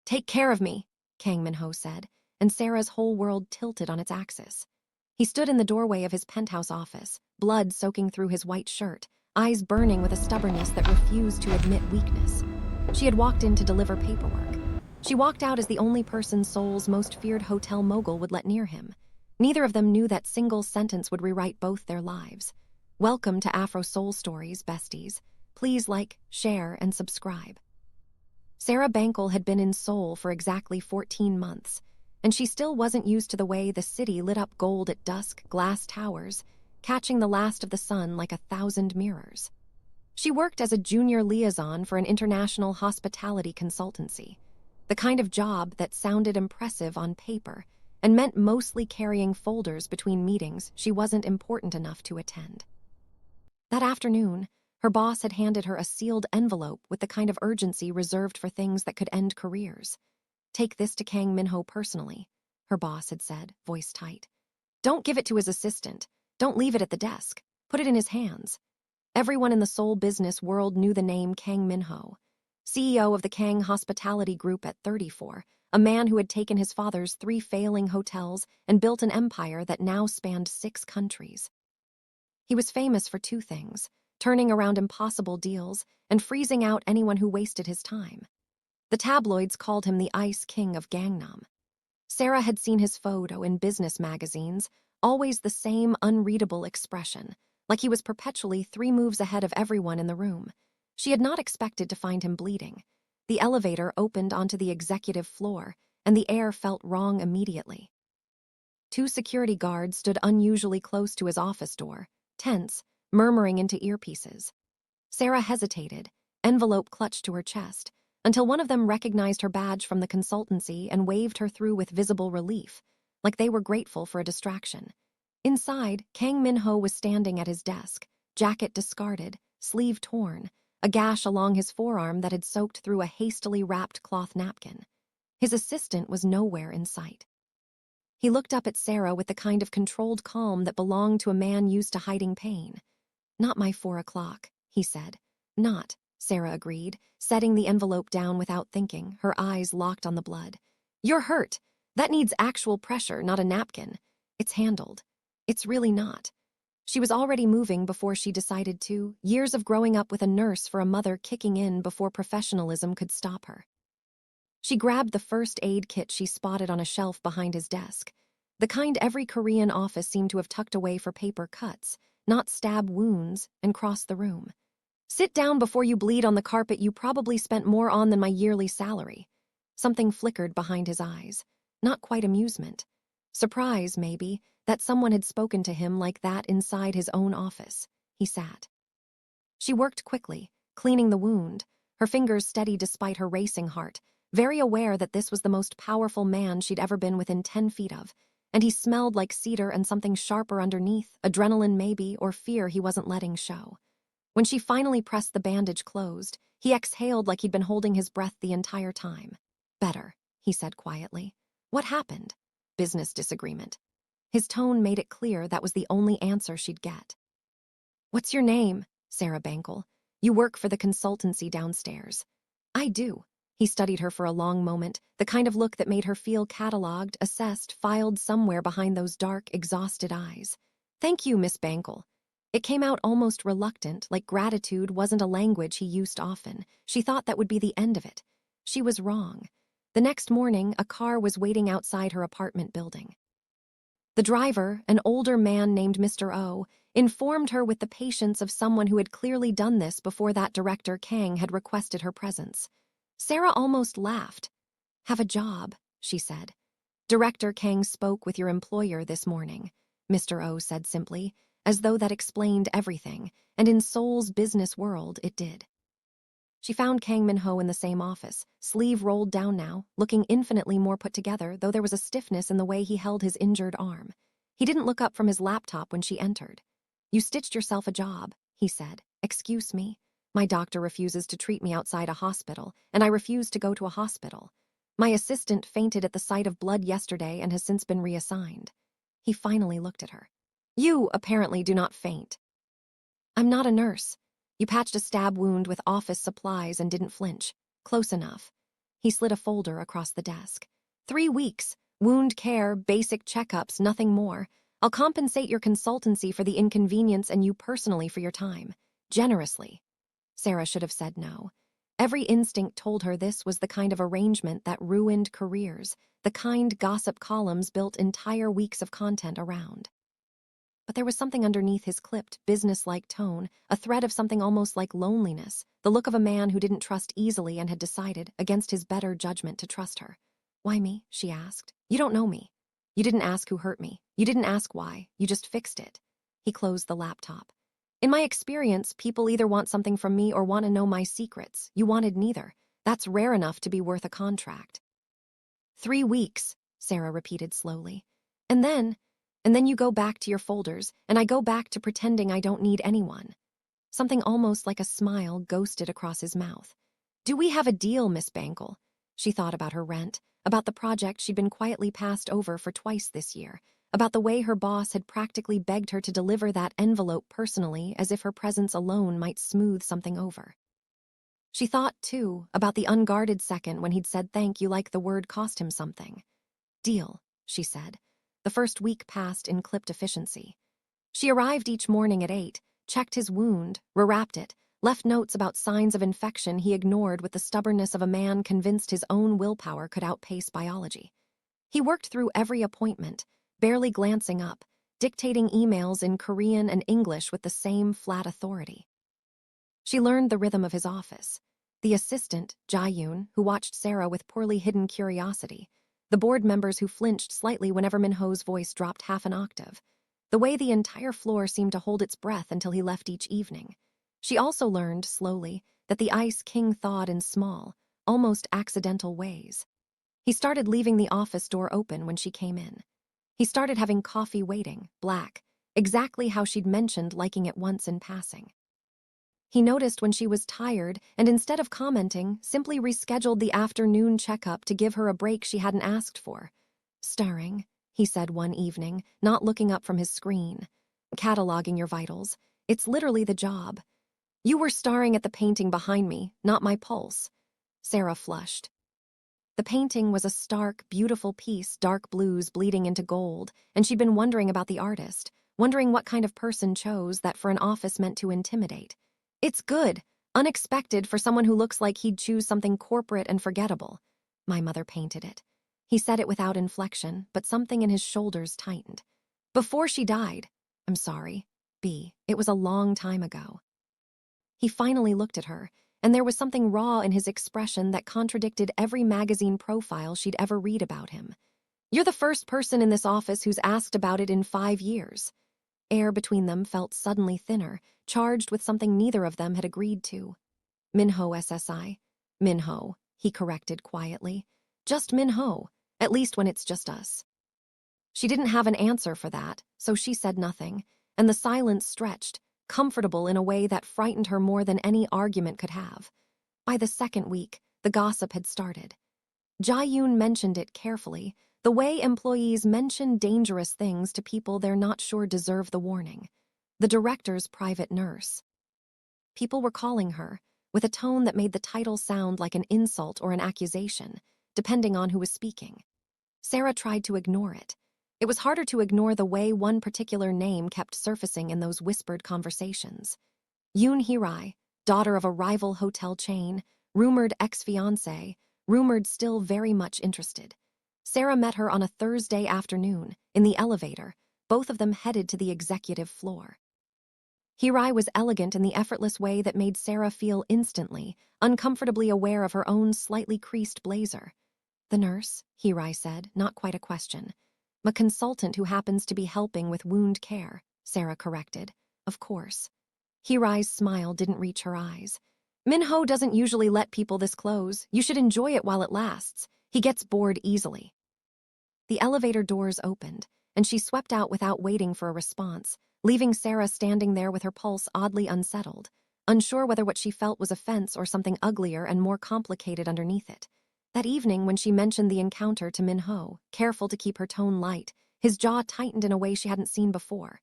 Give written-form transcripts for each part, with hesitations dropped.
"Take care of me," Kang Min-ho said, and Sara's whole world tilted on its axis. He stood in the doorway of his penthouse office, blood soaking through his white shirt, eyes burning with a stubbornness that refused to admit weakness. She had walked in to deliver paperwork. She walked out as the only person Seoul's most feared hotel mogul would let near him. Neither of them knew that single sentence would rewrite both their lives. Welcome to Afro Soul Stories, besties. Please like, share, and subscribe. Sara Bankole had been in Seoul for exactly 14 months, and she still wasn't used to the way the city lit up gold at dusk, glass towers, catching the last of the sun like 1,000 mirrors. She worked as a junior liaison for an international hospitality consultancy, the kind of job that sounded impressive on paper and meant mostly carrying folders between meetings she wasn't important enough to attend. That afternoon, her boss had handed her a sealed envelope with the kind of urgency reserved for things that could end careers. "Take this to Kang Min-ho personally," her boss had said, voice tight. "Don't give it to his assistant. Don't leave it at the desk. Put it in his hands." Everyone in the Seoul business world knew the name Kang Min-ho, CEO of the Kang Hospitality Group at 34, a man who had taken his father's 3 failing hotels and built an empire that now spanned 6 countries. He was famous for 2 things: turning around impossible deals and freezing out anyone who wasted his time. The tabloids called him the Ice King of Gangnam. Sara had seen his photo in business magazines, always the same unreadable expression, like he was perpetually 3 moves ahead of everyone in the room. She had not expected to find him bleeding. The elevator opened onto the executive floor, and the air felt wrong immediately. 2 security guards stood unusually close to his office door, tense, murmuring into earpieces. Sara hesitated, envelope clutched to her chest, until one of them recognized her badge from the consultancy and waved her through with visible relief, like they were grateful for a distraction. Inside, Kang Min-ho was standing at his desk, jacket discarded, sleeve torn, a gash along his forearm that had soaked through a hastily wrapped cloth napkin. His assistant was nowhere in sight. He looked up at Sara with the kind of controlled calm that belonged to a man used to hiding pain. "Not my 4 o'clock, he said. "Not," Sara agreed, setting the envelope down without thinking, her eyes locked on the blood. "You're hurt. That needs actual pressure, not a napkin. It's handled." "It's really not." She was already moving before she decided to, years of growing up with a nurse for a mother kicking in before professionalism could stop her. She grabbed the first aid kit she spotted on a shelf behind his desk, the kind every Korean office seemed to have tucked away for paper cuts, not stab wounds, and crossed the room. "Sit down before you bleed on the carpet you probably spent more on than my yearly salary." Something flickered behind his eyes. Not quite amusement. Surprise, maybe, that someone had spoken to him like that inside his own office. He sat. She worked quickly, cleaning the wound, her fingers steady despite her racing heart, very aware that this was the most powerful man she'd ever been within 10 feet of, and he smelled like cedar and something sharper underneath, adrenaline maybe, or fear he wasn't letting show. When she finally pressed the bandage closed, he exhaled like he'd been holding his breath the entire time. "Better," he said quietly. "What happened?" "Business disagreement." His tone made it clear that was the only answer she'd get. "What's your name?" "Sara Bankole. You work for the consultancy downstairs." "I do." He studied her for a long moment, the kind of look that made her feel cataloged, assessed, filed somewhere behind those dark, exhausted eyes. "Thank you, Miss Bankole." It came out almost reluctant, like gratitude wasn't a language he used often. She thought that would be the end of it. She was wrong. The next morning, a car was waiting outside her apartment building. The driver, an older man named Mr. O, informed her with the patience of someone who had clearly done this before that director Kang had requested her presence. Sara almost laughed. "Have a job," she said. "Director Kang spoke with your employer this morning," Mr. O said simply, as though that explained everything, and in Seoul's business world it did. She found Kang Min-ho in the same office, sleeve rolled down now, looking infinitely more put together, though there was a stiffness in the way he held his injured arm. He didn't look up from his laptop when she entered. "You stitched yourself a job," he said. "Excuse me. My doctor refuses to treat me outside a hospital, and I refuse to go to a hospital. My assistant fainted at the sight of blood yesterday and has since been reassigned." He finally looked at her. "You, apparently, do not faint." "I'm not a nurse. You patched a stab wound with office supplies and didn't flinch. Close enough." He slid a folder across the desk. 3 weeks. Wound care, basic checkups, nothing more. I'll compensate your consultancy for the inconvenience and you personally for your time. Generously. Sara should have said no. Every instinct told her this was the kind of arrangement that ruined careers, the kind gossip columns built entire weeks of content around. But there was something underneath his clipped, business-like tone, a thread of something almost like loneliness, the look of a man who didn't trust easily and had decided, against his better judgment, to trust her. Why me? She asked. You don't know me. You didn't ask who hurt me. You didn't ask why. You just fixed it. He closed the laptop. In my experience, people either want something from me or want to know my secrets. You wanted neither. That's rare enough to be worth a contract. 3 weeks, Sara repeated slowly. And then you go back to your folders, and I go back to pretending I don't need anyone. Something almost like a smile ghosted across his mouth. Do we have a deal, Miss Bankole? She thought about her rent, about the project she'd been quietly passed over for twice this year, about the way her boss had practically begged her to deliver that envelope personally as if her presence alone might smooth something over. She thought, too, about the unguarded second when he'd said thank you like the word cost him something. Deal, she said. The first week passed in clipped efficiency. She arrived each morning at 8, checked his wound, rewrapped it, left notes about signs of infection he ignored with the stubbornness of a man convinced his own willpower could outpace biology. He worked through every appointment, barely glancing up, dictating emails in Korean and English with the same flat authority. She learned the rhythm of his office. The assistant, Jae-yoon, who watched Sara with poorly hidden curiosity. The board members who flinched slightly whenever Min-ho's voice dropped half an octave. The way the entire floor seemed to hold its breath until he left each evening. She also learned, slowly, that the Ice King thawed in small, almost accidental ways. He started leaving the office door open when she came in. He started having coffee waiting, black, exactly how she'd mentioned liking it once in passing. He noticed when she was tired and instead of commenting, simply rescheduled the afternoon checkup to give her a break she hadn't asked for. Starring, he said one evening, not looking up from his screen. Cataloging your vitals. It's literally the job. You were staring at the painting behind me, not my pulse. Sara flushed. The painting was a stark, beautiful piece, dark blues bleeding into gold, and she'd been wondering about the artist, wondering what kind of person chose that for an office meant to intimidate. It's good, unexpected for someone who looks like he'd choose something corporate and forgettable. My mother painted it. He said it without inflection, but something in his shoulders tightened. Before she died. I'm sorry, B. It was a long time ago. He finally looked at her, and there was something raw in his expression that contradicted every magazine profile she'd ever read about him. You're the first person in this office who's asked about it in 5 years. Air between them felt suddenly thinner, charged with something neither of them had agreed to. Min-ho SSI. Min-ho, he corrected quietly. Just Min-ho, at least when it's just us. She didn't have an answer for that, so she said nothing, and the silence stretched, comfortable in a way that frightened her more than any argument could have. By the second week, the gossip had started. Jae-yoon mentioned it carefully, the way employees mention dangerous things to people they're not sure deserve the warning. The director's private nurse. People were calling her, with a tone that made the title sound like an insult or an accusation, depending on who was speaking. Sara tried to ignore it. It was harder to ignore the way one particular name kept surfacing in those whispered conversations. Yoon Hee-rai, daughter of a rival hotel chain, rumored ex-fiancé, rumored still very much interested. Sara met her on a Thursday afternoon, in the elevator, both of them headed to the executive floor. Hee-rai was elegant in the effortless way that made Sara feel instantly, uncomfortably aware of her own slightly creased blazer. The nurse, Hee-rai said, not quite a question. A consultant who happens to be helping with wound care, Sara corrected. Of course. Hee-rai's smile didn't reach her eyes. Min-ho doesn't usually let people this close. You should enjoy it while it lasts. He gets bored easily. The elevator doors opened, and she swept out without waiting for a response, leaving Sara standing there with her pulse oddly unsettled, unsure whether what she felt was offense or something uglier and more complicated underneath it. That evening, when she mentioned the encounter to Min-ho, careful to keep her tone light, his jaw tightened in a way she hadn't seen before.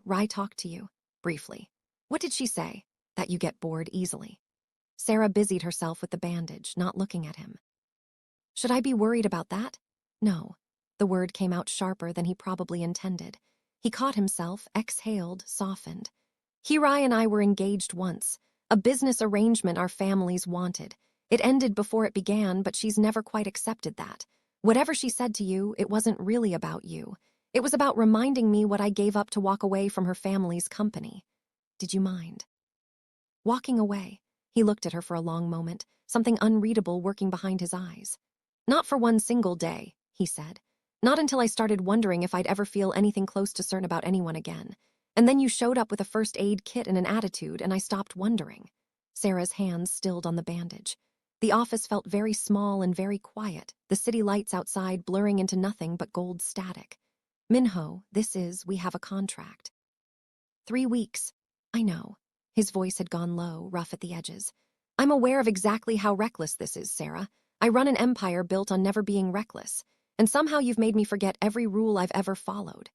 Rai talked to you, briefly. What did she say? That you get bored easily. Sara busied herself with the bandage, not looking at him. Should I be worried about that? No. The word came out sharper than he probably intended. He caught himself, exhaled, softened. Hirai and I were engaged once, a business arrangement our families wanted. It ended before it began, but she's never quite accepted that. Whatever she said to you, it wasn't really about you. It was about reminding me what I gave up to walk away from her family's company. Did you mind? Walking away, he looked at her for a long moment, something unreadable working behind his eyes. Not for one single day, he said. Not until I started wondering if I'd ever feel anything close to certain about anyone again. And then you showed up with a first aid kit and an attitude, and I stopped wondering. Sarah's hands stilled on the bandage. The office felt very small and very quiet, the city lights outside blurring into nothing but gold static. Min-ho, we have a contract. 3 weeks. I know. His voice had gone low, rough at the edges. I'm aware of exactly how reckless this is, Sara. I run an empire built on never being reckless, and somehow you've made me forget every rule I've ever followed.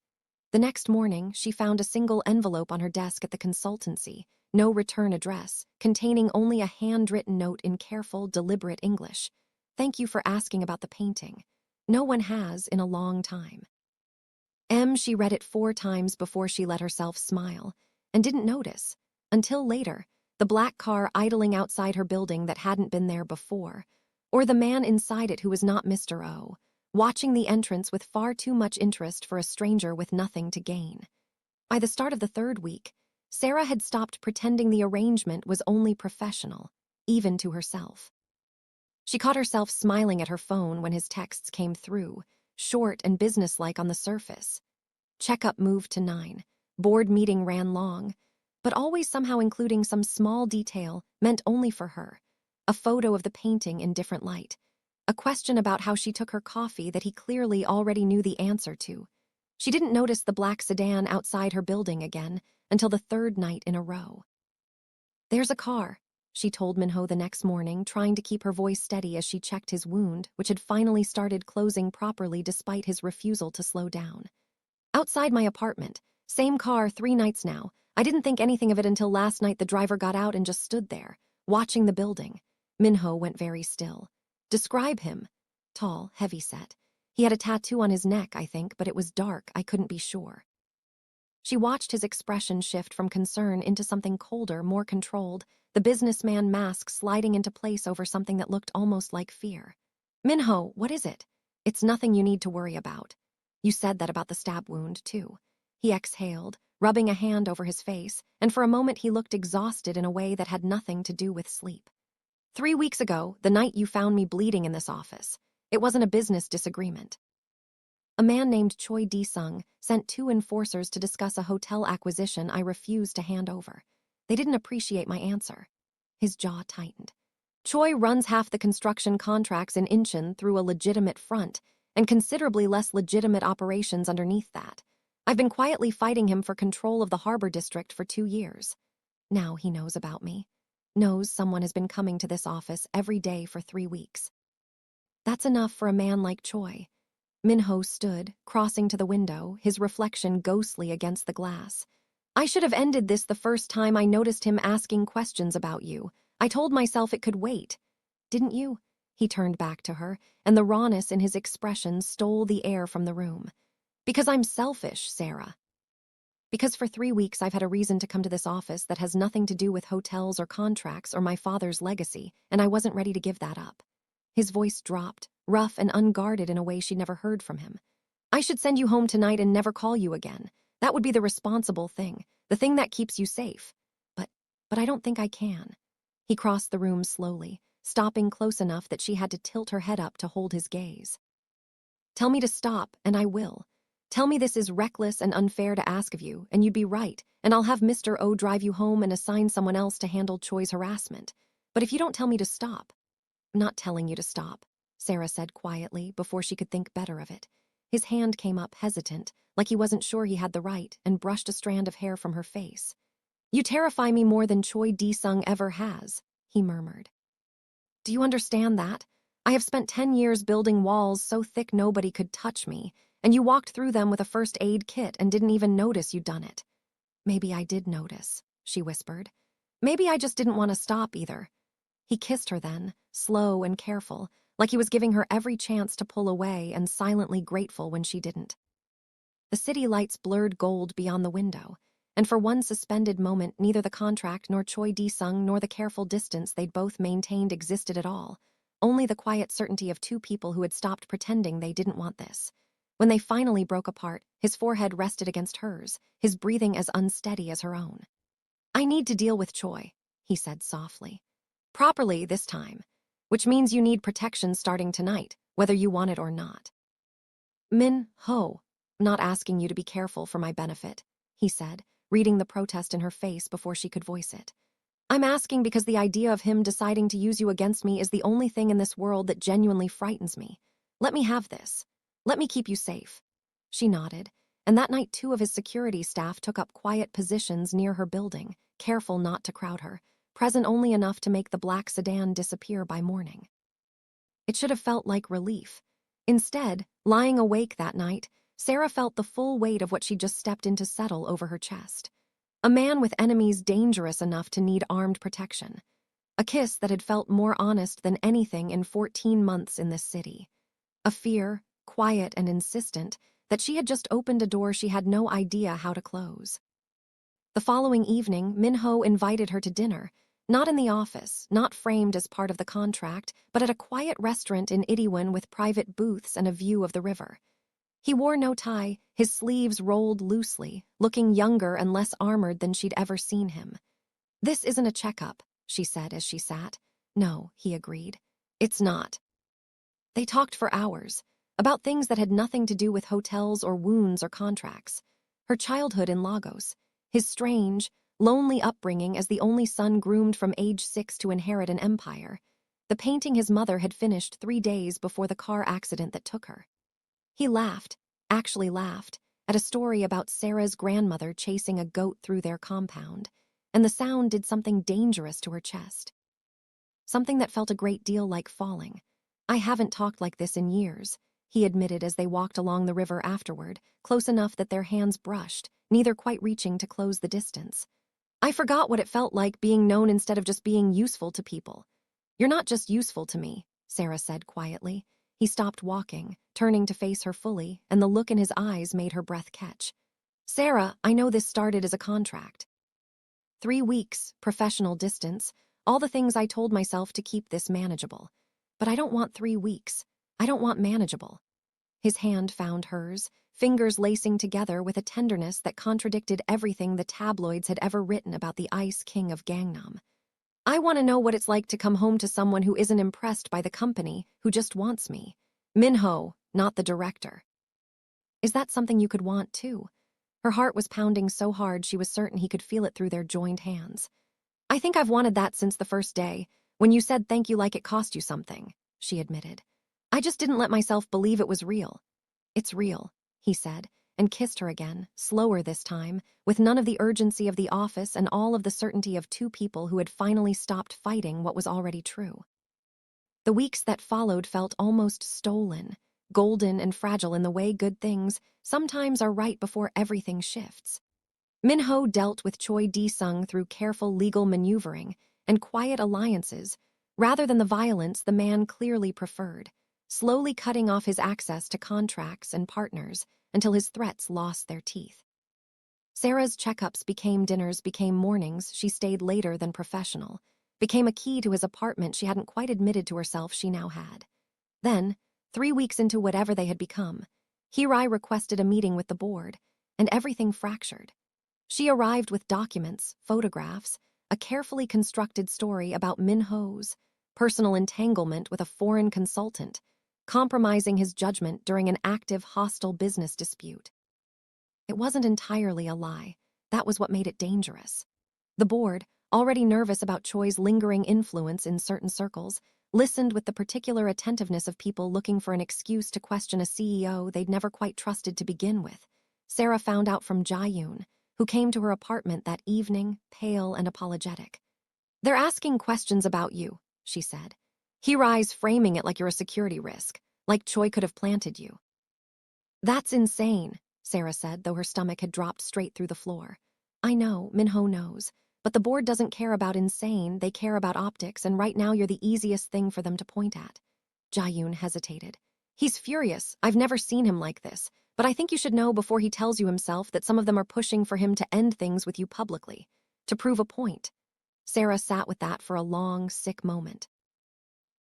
The next morning, she found a single envelope on her desk at the consultancy, no return address, containing only a handwritten note in careful, deliberate English. Thank you for asking about the painting. No one has in a long time. She read it 4 times before she let herself smile, and didn't notice. Until later, the black car idling outside her building that hadn't been there before, or the man inside it who was not Mr. O, watching the entrance with far too much interest for a stranger with nothing to gain. By the start of the 3rd week, Sara had stopped pretending the arrangement was only professional, even to herself. She caught herself smiling at her phone when his texts came through, short and businesslike on the surface. Checkup moved to 9, board meeting ran long, but always somehow including some small detail meant only for her. A photo of the painting in different light. A question about how she took her coffee that he clearly already knew the answer to. She didn't notice the black sedan outside her building again until the 3rd night in a row. There's a car, she told Min-ho the next morning, trying to keep her voice steady as she checked his wound, which had finally started closing properly despite his refusal to slow down. Outside my apartment. Same car 3 nights now. I didn't think anything of it until last night the driver got out and just stood there, watching the building. Min-ho went very still. Describe him. Tall, heavy-set. He had a tattoo on his neck, I think, but it was dark, I couldn't be sure. She watched his expression shift from concern into something colder, more controlled, the businessman mask sliding into place over something that looked almost like fear. Min-ho, what is it? It's nothing you need to worry about. You said that about the stab wound, too. He exhaled, rubbing a hand over his face, and for a moment he looked exhausted in a way that had nothing to do with sleep. 3 weeks ago, the night you found me bleeding in this office. It wasn't a business disagreement. A man named Choi D-sung sent 2 enforcers to discuss a hotel acquisition I refused to hand over. They didn't appreciate my answer. His jaw tightened. Choi runs half the construction contracts in Incheon through a legitimate front, and considerably less legitimate operations underneath that. I've been quietly fighting him for control of the harbor district for 2 years. Now he knows about me. Knows someone has been coming to this office every day for 3 weeks. That's enough for a man like Choi. Min-ho stood, crossing to the window, his reflection ghostly against the glass. I should have ended this the first time I noticed him asking questions about you. I told myself it could wait. Didn't you? He turned back to her, and the rawness in his expression stole the air from the room. Because I'm selfish, Sara. Because for 3 weeks I've had a reason to come to this office that has nothing to do with hotels or contracts or my father's legacy, and I wasn't ready to give that up. His voice dropped, rough and unguarded in a way she'd never heard from him. I should send you home tonight and never call you again. That would be the responsible thing, the thing that keeps you safe. But I don't think I can. He crossed the room slowly, stopping close enough that she had to tilt her head up to hold his gaze. Tell me to stop, and I will. Tell me this is reckless and unfair to ask of you, and you'd be right, and I'll have Mr. O drive you home and assign someone else to handle Choi's harassment. But if you don't tell me to stop— I'm not telling you to stop, Sara said quietly before she could think better of it. His hand came up hesitant, like he wasn't sure he had the right, and brushed a strand of hair from her face. You terrify me more than Choi D-sung ever has, he murmured. Do you understand that? I have spent 10 years building walls so thick nobody could touch me, and you walked through them with a first aid kit and didn't even notice you'd done it. Maybe I did notice, she whispered. Maybe I just didn't want to stop either. He kissed her then, slow and careful, like he was giving her every chance to pull away and silently grateful when she didn't. The city lights blurred gold beyond the window, and for one suspended moment neither the contract nor Choi Di-sung nor the careful distance they'd both maintained existed at all, only the quiet certainty of two people who had stopped pretending they didn't want this. When they finally broke apart, his forehead rested against hers, his breathing as unsteady as her own. "I need to deal with Choi," he said softly. "Properly this time, which means you need protection starting tonight, whether you want it or not." "Min-ho, I'm not asking you to be careful for my benefit," he said, reading the protest in her face before she could voice it. "I'm asking because the idea of him deciding to use you against me is the only thing in this world that genuinely frightens me. Let me have this. Let me keep you safe." She nodded, and that night 2 of his security staff took up quiet positions near her building, careful not to crowd her, present only enough to make the black sedan disappear by morning. It should have felt like relief. Instead, lying awake that night, Sara felt the full weight of what she'd just stepped into settle over her chest. A man with enemies dangerous enough to need armed protection. A kiss that had felt more honest than anything in 14 months in this city. A fear, quiet and insistent, that she had just opened a door she had no idea how to close. The following evening, Min-ho invited her to dinner, not in the office, not framed as part of the contract, but at a quiet restaurant in Itaewon with private booths and a view of the river. He wore no tie, his sleeves rolled loosely, looking younger and less armored than she'd ever seen him. "This isn't a checkup," she said as she sat. "No," he agreed. "It's not." They talked for hours, about things that had nothing to do with hotels or wounds or contracts. Her childhood in Lagos, his strange, lonely upbringing as the only son groomed from age 6 to inherit an empire, the painting his mother had finished 3 days before the car accident that took her. He laughed, actually laughed, at a story about Sarah's grandmother chasing a goat through their compound, and the sound did something dangerous to her chest. Something that felt a great deal like falling. "I haven't talked like this in years," he admitted as they walked along the river afterward, close enough that their hands brushed, neither quite reaching to close the distance. "I forgot what it felt like being known instead of just being useful to people." "You're not just useful to me," Sara said quietly. He stopped walking, turning to face her fully, and the look in his eyes made her breath catch. "Sara, I know this started as a contract. 3 weeks, professional distance, all the things I told myself to keep this manageable. But I don't want 3 weeks. I don't want manageable." His hand found hers, fingers lacing together with a tenderness that contradicted everything the tabloids had ever written about the Ice King of Gangnam. "I want to know what it's like to come home to someone who isn't impressed by the company, who just wants me. Min-ho, not the director." "Is that something you could want, too?" Her heart was pounding so hard she was certain he could feel it through their joined hands. "I think I've wanted that since the first day, when you said thank you like it cost you something," she admitted. "I just didn't let myself believe it was real." "It's real," he said, and kissed her again, slower this time, with none of the urgency of the office and all of the certainty of 2 people who had finally stopped fighting what was already true. The weeks that followed felt almost stolen, golden and fragile in the way good things sometimes are right before everything shifts. Min-ho dealt with Choi Di-sung through careful legal maneuvering and quiet alliances, rather than the violence the man clearly preferred, slowly cutting off his access to contracts and partners until his threats lost their teeth. Sarah's checkups became dinners, became mornings she stayed later than professional, became a key to his apartment she hadn't quite admitted to herself she now had. Then, 3 weeks into whatever they had become, Hirai requested a meeting with the board, and everything fractured. She arrived with documents, photographs, a carefully constructed story about Min-ho's personal entanglement with a foreign consultant, compromising his judgment during an active hostile business dispute. It wasn't entirely a lie. That was what made it dangerous. The board, already nervous about Choi's lingering influence in certain circles, listened with the particular attentiveness of people looking for an excuse to question a CEO they'd never quite trusted to begin with. Sara found out from Jae-yoon, who came to her apartment that evening, pale and apologetic. "They're asking questions about you," she said. "Hirai's framing it like you're a security risk, like Choi could have planted you." "That's insane," Sara said, though her stomach had dropped straight through the floor. "I know, Min-ho knows, but the board doesn't care about insane, they care about optics, and right now you're the easiest thing for them to point at." Jae-yoon hesitated. He's furious. I've never seen him like this. But I think you should know before he tells you himself that some of them are pushing for him to end things with you publicly, to prove a point. Sara sat with that for a long, sick moment.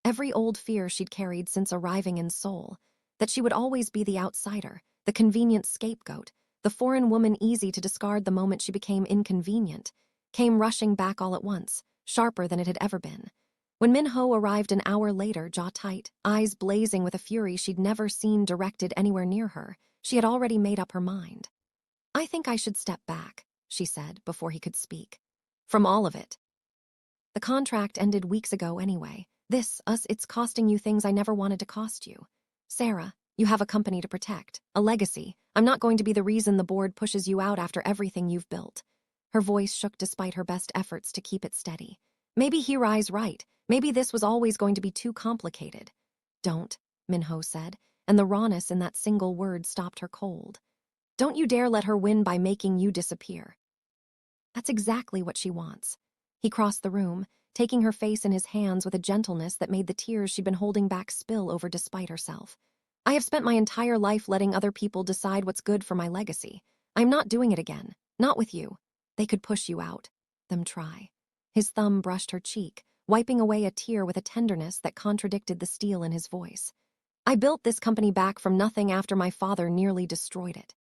Every old fear she'd carried since arriving in Seoul, that she would always be the outsider, the convenient scapegoat, the foreign woman easy to discard the moment she became inconvenient, came rushing back all at once, sharper than it had ever been. When Min-ho arrived an hour later, jaw tight, eyes blazing with a fury she'd never seen directed anywhere near her, she had already made up her mind. I think I should step back, she said before he could speak. From all of it. The contract ended weeks ago anyway. It's costing you things I never wanted to cost you. Sara, you have a company to protect, a legacy. I'm not going to be the reason the board pushes you out after everything you've built. Her voice shook despite her best efforts to keep it steady. Maybe Hirai's right. Maybe this was always going to be too complicated. Don't, Min-ho said, and the rawness in that single word stopped her cold. Don't you dare let her win by making you disappear. That's exactly what she wants. He crossed the room, taking her face in his hands with a gentleness that made the tears she'd been holding back spill over despite herself. I have spent my entire life letting other people decide what's good for my legacy. I'm not doing it again. Not with you. They could push you out. Them try. His thumb brushed her cheek, wiping away a tear with a tenderness that contradicted the steel in his voice. I built this company back from nothing after my father nearly destroyed it.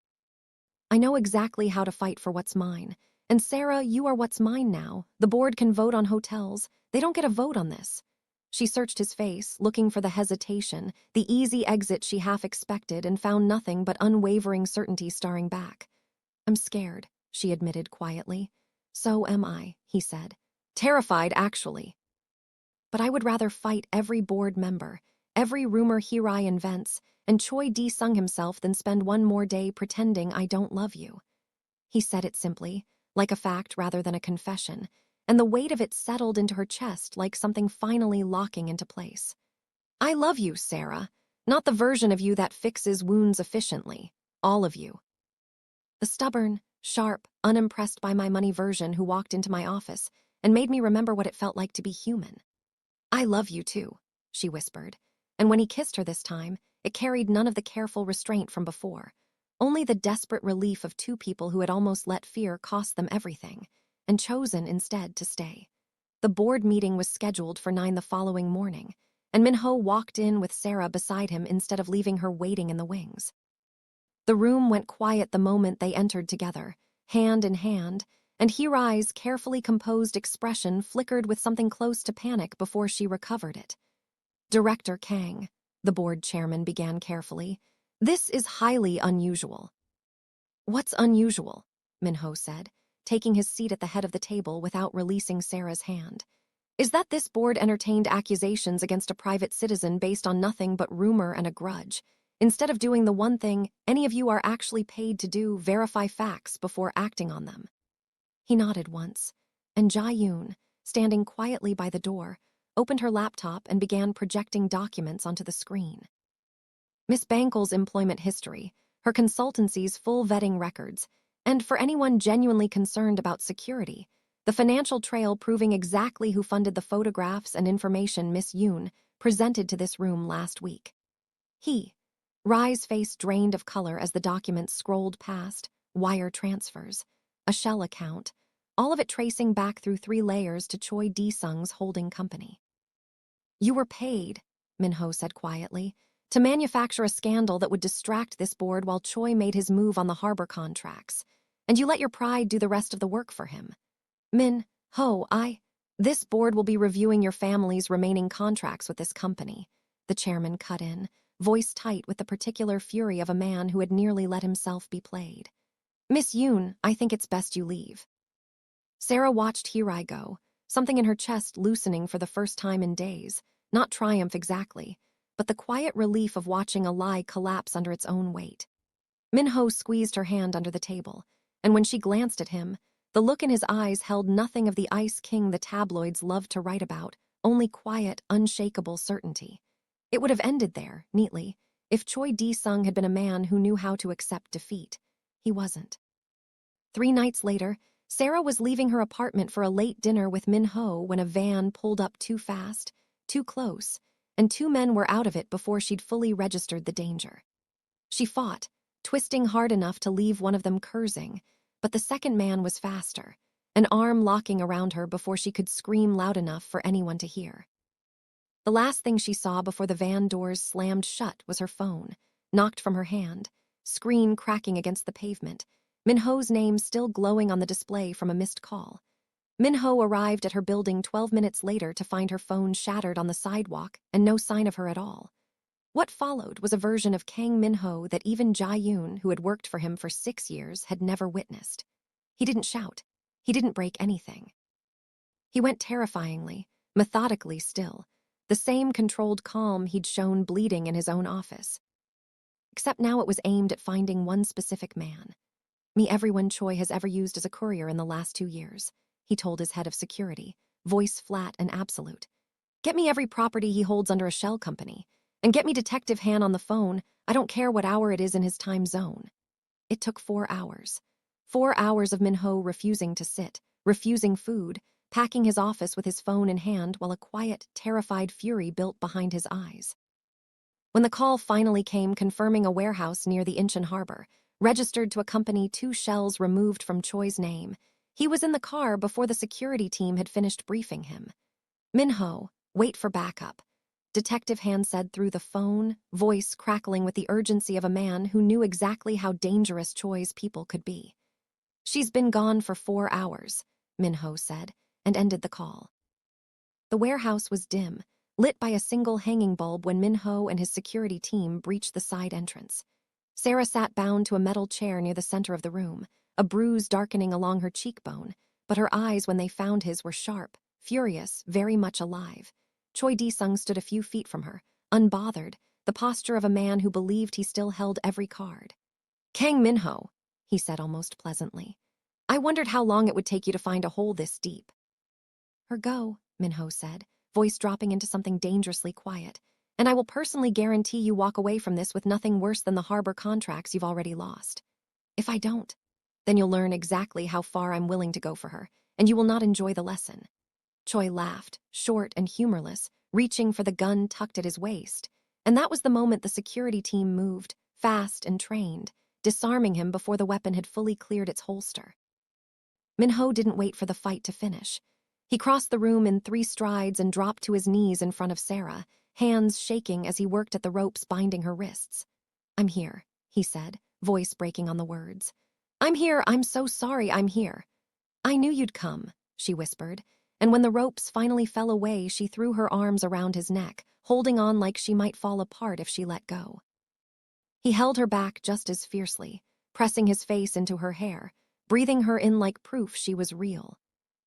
I know exactly how to fight for what's mine. And Sara, you are what's mine now. The board can vote on hotels. They don't get a vote on this. She searched his face, looking for the hesitation, the easy exit she half expected, and found nothing but unwavering certainty staring back. I'm scared, she admitted quietly. So am I, he said. Terrified, actually. But I would rather fight every board member, every rumor Hirai invents, and Choi D-sung himself than spend one more day pretending I don't love you. He said it simply, like a fact rather than a confession, and the weight of it settled into her chest like something finally locking into place. I love you, Sara. Not the version of you that fixes wounds efficiently. All of you. The stubborn, sharp, unimpressed by my money version who walked into my office and made me remember what it felt like to be human. I love you too, she whispered, and when he kissed her this time, it carried none of the careful restraint from before. Only the desperate relief of two people who had almost let fear cost them everything, and chosen instead to stay. The board meeting was scheduled for 9 the following morning, and Min-ho walked in with Sara beside him instead of leaving her waiting in the wings. The room went quiet the moment they entered together, hand in hand, and Hirai's carefully composed expression flickered with something close to panic before she recovered it. Director Kang, the board chairman began carefully, this is highly unusual. What's unusual? Min-ho said, taking his seat at the head of the table without releasing Sara's hand. Is that this board entertained accusations against a private citizen based on nothing but rumor and a grudge. Instead of doing the one thing any of you are actually paid to do, verify facts before acting on them. He nodded once, and Jae-yoon, standing quietly by the door, opened her laptop and began projecting documents onto the screen. Miss Bankole's employment history, her consultancy's full vetting records, and for anyone genuinely concerned about security, the financial trail proving exactly who funded the photographs and information Miss Yoon presented to this room last week. Rai's face drained of color as the documents scrolled past, wire transfers, a shell account, all of it tracing back through 3 layers to Choi D-sung's holding company. You were paid, Min-ho said quietly, to manufacture a scandal that would distract this board while Choi made his move on the harbor contracts, and you let your pride do the rest of the work for him. Min-ho, this board will be reviewing your family's remaining contracts with this company, the chairman cut in, voice tight with the particular fury of a man who had nearly let himself be played. Miss Yoon, I think it's best you leave. Sara watched Hirai go, something in her chest loosening for the first time in days, not triumph exactly, but the quiet relief of watching a lie collapse under its own weight. Min-ho squeezed her hand under the table, and when she glanced at him, the look in his eyes held nothing of the ice king the tabloids loved to write about, only quiet, unshakable certainty. It would have ended there, neatly, if Choi D-sung had been a man who knew how to accept defeat. He wasn't. 3 nights later, Sara was leaving her apartment for a late dinner with Min-ho when a van pulled up too fast, too close, and 2 men were out of it before she'd fully registered the danger. She fought, twisting hard enough to leave one of them cursing, but the second man was faster, an arm locking around her before she could scream loud enough for anyone to hear. The last thing she saw before the van doors slammed shut was her phone, knocked from her hand, screen cracking against the pavement, Min-ho's name still glowing on the display from a missed call. Min-ho arrived at her building 12 minutes later to find her phone shattered on the sidewalk and no sign of her at all. What followed was a version of Kang Min-ho that even Jae-yoon, who had worked for him for 6 years, had never witnessed. He didn't shout. He didn't break anything. He went terrifyingly, methodically still, the same controlled calm he'd shown bleeding in his own office. Except now it was aimed at finding one specific man. Me everyone Choi has ever used as a courier in the last 2 years, he told his head of security, voice flat and absolute. Get me every property he holds under a shell company. And get me Detective Han on the phone, I don't care what hour it is in his time zone. It took 4 hours. 4 hours of Min-ho refusing to sit, refusing food, packing his office with his phone in hand while a quiet, terrified fury built behind his eyes. When the call finally came confirming a warehouse near the Incheon harbor, registered to a company 2 shells removed from Choi's name, he was in the car before the security team had finished briefing him. Min-ho, wait for backup. Detective Han said through the phone, voice crackling with the urgency of a man who knew exactly how dangerous Choi's people could be. She's been gone for 4 hours, Min-ho said, and ended the call. The warehouse was dim, lit by a single hanging bulb when Min-ho and his security team breached the side entrance. Sara sat bound to a metal chair near the center of the room, a bruise darkening along her cheekbone, but her eyes when they found his were sharp, furious, very much alive. Choi Di-sung stood a few feet from her, unbothered, the posture of a man who believed he still held every card. Kang Min-ho, he said almost pleasantly. I wondered how long it would take you to find a hole this deep. Her go, Min-ho said, voice dropping into something dangerously quiet. And I will personally guarantee you walk away from this with nothing worse than the harbor contracts you've already lost. If I don't, then you'll learn exactly how far I'm willing to go for her, and you will not enjoy the lesson. Choi laughed, short and humorless, reaching for the gun tucked at his waist, and that was the moment the security team moved, fast and trained, disarming him before the weapon had fully cleared its holster. Min-ho didn't wait for the fight to finish. He crossed the room in 3 strides and dropped to his knees in front of Sara, hands shaking as he worked at the ropes binding her wrists. I'm here, he said, voice breaking on the words. I'm here, I'm so sorry, I'm here. I knew you'd come, she whispered, and when the ropes finally fell away, she threw her arms around his neck, holding on like she might fall apart if she let go. He held her back just as fiercely, pressing his face into her hair, breathing her in like proof she was real.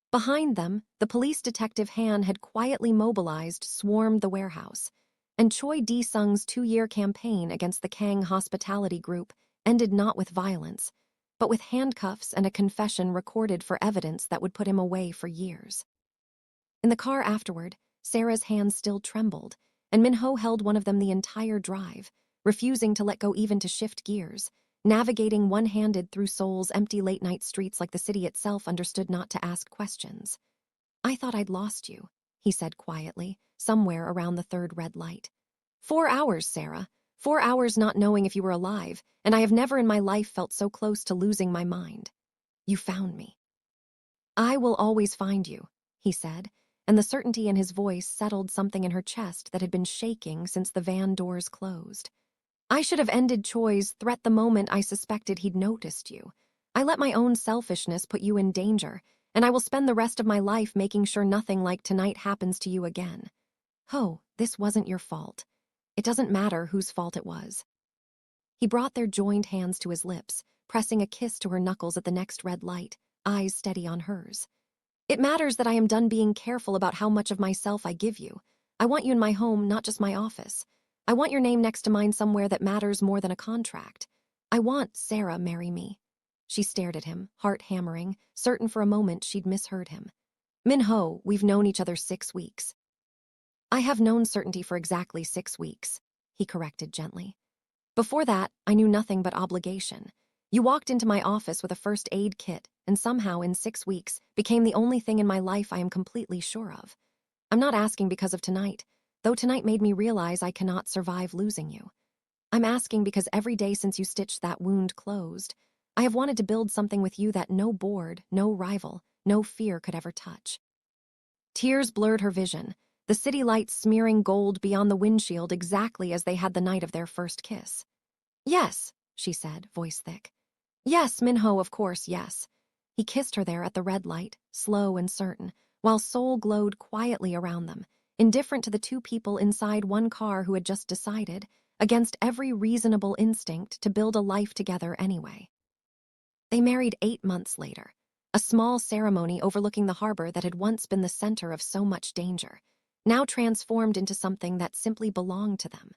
Behind them, the police detective Han had quietly mobilized, swarmed the warehouse, and Choi Di-sung's 2-year campaign against the Kang Hospitality Group ended not with violence, but with handcuffs and a confession recorded for evidence that would put him away for years. In the car afterward, Sara's hands still trembled, and Min-ho held one of them the entire drive, refusing to let go even to shift gears, navigating one-handed through Seoul's empty late-night streets like the city itself understood not to ask questions. I thought I'd lost you, he said quietly, somewhere around the 3rd red light. 4 hours, Sara. 4 hours not knowing if you were alive, and I have never in my life felt so close to losing my mind. You found me. I will always find you, he said, and the certainty in his voice settled something in her chest that had been shaking since the van doors closed. I should have ended Choi's threat the moment I suspected he'd noticed you. I let my own selfishness put you in danger, and I will spend the rest of my life making sure nothing like tonight happens to you again. Ho, this wasn't your fault. It doesn't matter whose fault it was. He brought their joined hands to his lips, pressing a kiss to her knuckles at the next red light, eyes steady on hers. It matters that I am done being careful about how much of myself I give you. I want you in my home, not just my office. I want your name next to mine somewhere that matters more than a contract. I want Sara marry me. She stared at him, heart hammering, certain for a moment she'd misheard him. Min-ho, we've known each other 6 weeks. I have known certainty for exactly 6 weeks, he corrected gently. Before that, I knew nothing but obligation. You walked into my office with a first aid kit, and somehow in 6 weeks became the only thing in my life I am completely sure of. I'm not asking because of tonight. though tonight made me realize I cannot survive losing you. I'm asking because every day since you stitched that wound closed, I have wanted to build something with you that no board, no rival, no fear could ever touch." Tears blurred her vision, the city lights smearing gold beyond the windshield exactly as they had the night of their first kiss. "Yes," she said, voice thick. "Yes, Min-ho, of course, yes." He kissed her there at the red light, slow and certain, while Seoul glowed quietly around them, indifferent to the two people inside one car who had just decided, against every reasonable instinct, to build a life together anyway. They married 8 months later, a small ceremony overlooking the harbor that had once been the center of so much danger, now transformed into something that simply belonged to them.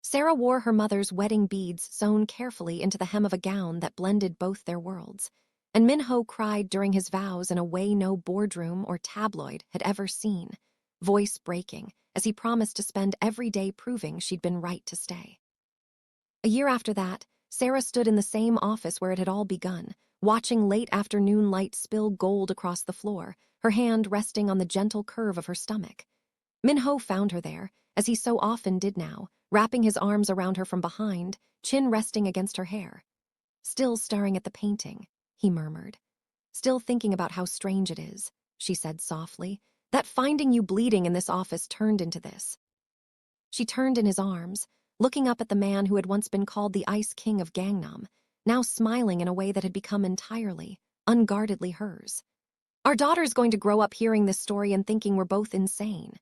Sara wore her mother's wedding beads sewn carefully into the hem of a gown that blended both their worlds, and Min-ho cried during his vows in a way no boardroom or tabloid had ever seen, voice breaking as he promised to spend every day proving she'd been right to stay. A year after that, Sara stood in the same office where it had all begun, watching late afternoon light spill gold across the floor, her hand resting on the gentle curve of her stomach. Min-ho found her there, as he so often did now, wrapping his arms around her from behind, chin resting against her hair. "Still staring at the painting," he murmured. "Still thinking about how strange it is," she said softly, "that finding you bleeding in this office turned into this." She turned in his arms, looking up at the man who had once been called the Ice King of Gangnam, now smiling in a way that had become entirely, unguardedly hers. "Our daughter's going to grow up hearing this story and thinking we're both insane.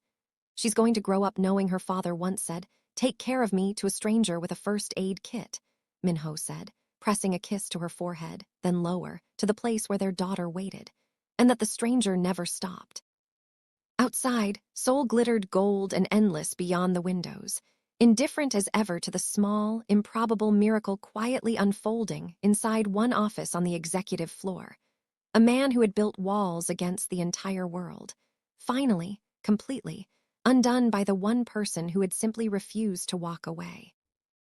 She's going to grow up knowing her father once said, 'Take care of me,' to a stranger with a first aid kit," Min-ho said, pressing a kiss to her forehead, then lower, to the place where their daughter waited, and that the stranger never stopped. Outside, Seoul glittered gold and endless beyond the windows, indifferent as ever to the small, improbable miracle quietly unfolding inside one office on the executive floor. A man who had built walls against the entire world, finally, completely, undone by the one person who had simply refused to walk away.